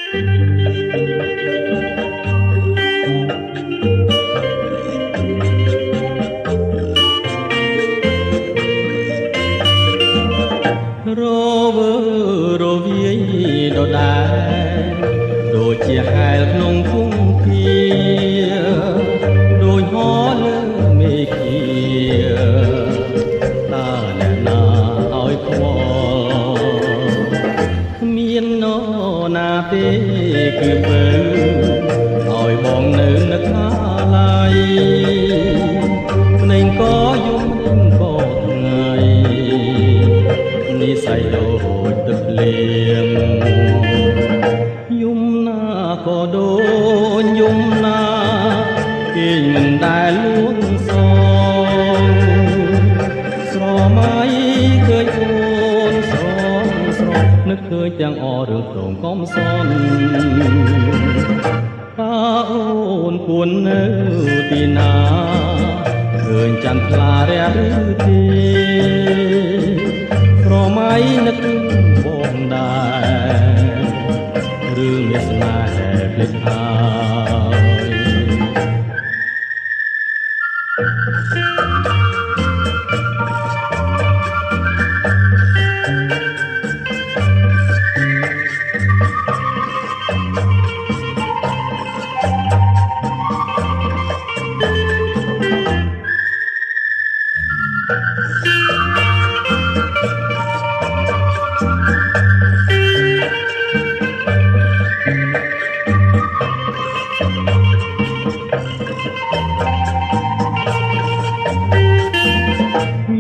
រវើរវាយដដែលដូចជាហែលក្នុងភូមិភាដូចហោលើមេឃាតើអ្នកណាឲ្យខ្វល់គ្មាននរណាទេគឺបើឲ្យបងនៅនឹកណាឡៃភ្នែកក៏យំក៏ថ្ងៃនិស័យដូចទឹកភ្លៀងយំណាក៏ដូចយំណាគេមិនដែលលួងសងស្រមៃឃើញអូនស្រងស្រស់នឹកឃើញទាំងអរឿងព្រមកំសន់តើអូនគួរនៅទីណាឃើញចន្ទថ្លារះឬទេស្រមៃនឹកបងដែររឿងមានស្នេហ៍ភ្លេចហើយ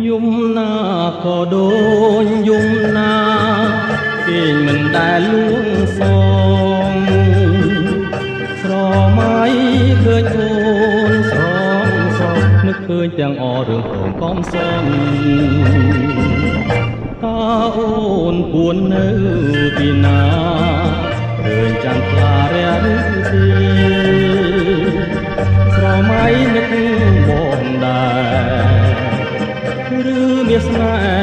យំណាក៏ដូចយំណាគេមិនដែលលួងសងស្រមៃឃើញអូនស្រងស្រស់នឹកឃើញទាំងអរឿងព្រមកំសន់តើអូនគួរនៅទីណាឃើញចន្ទថ្លារះឬទេស្រមៃនឹកបងដែរឬមានស្នេហ៍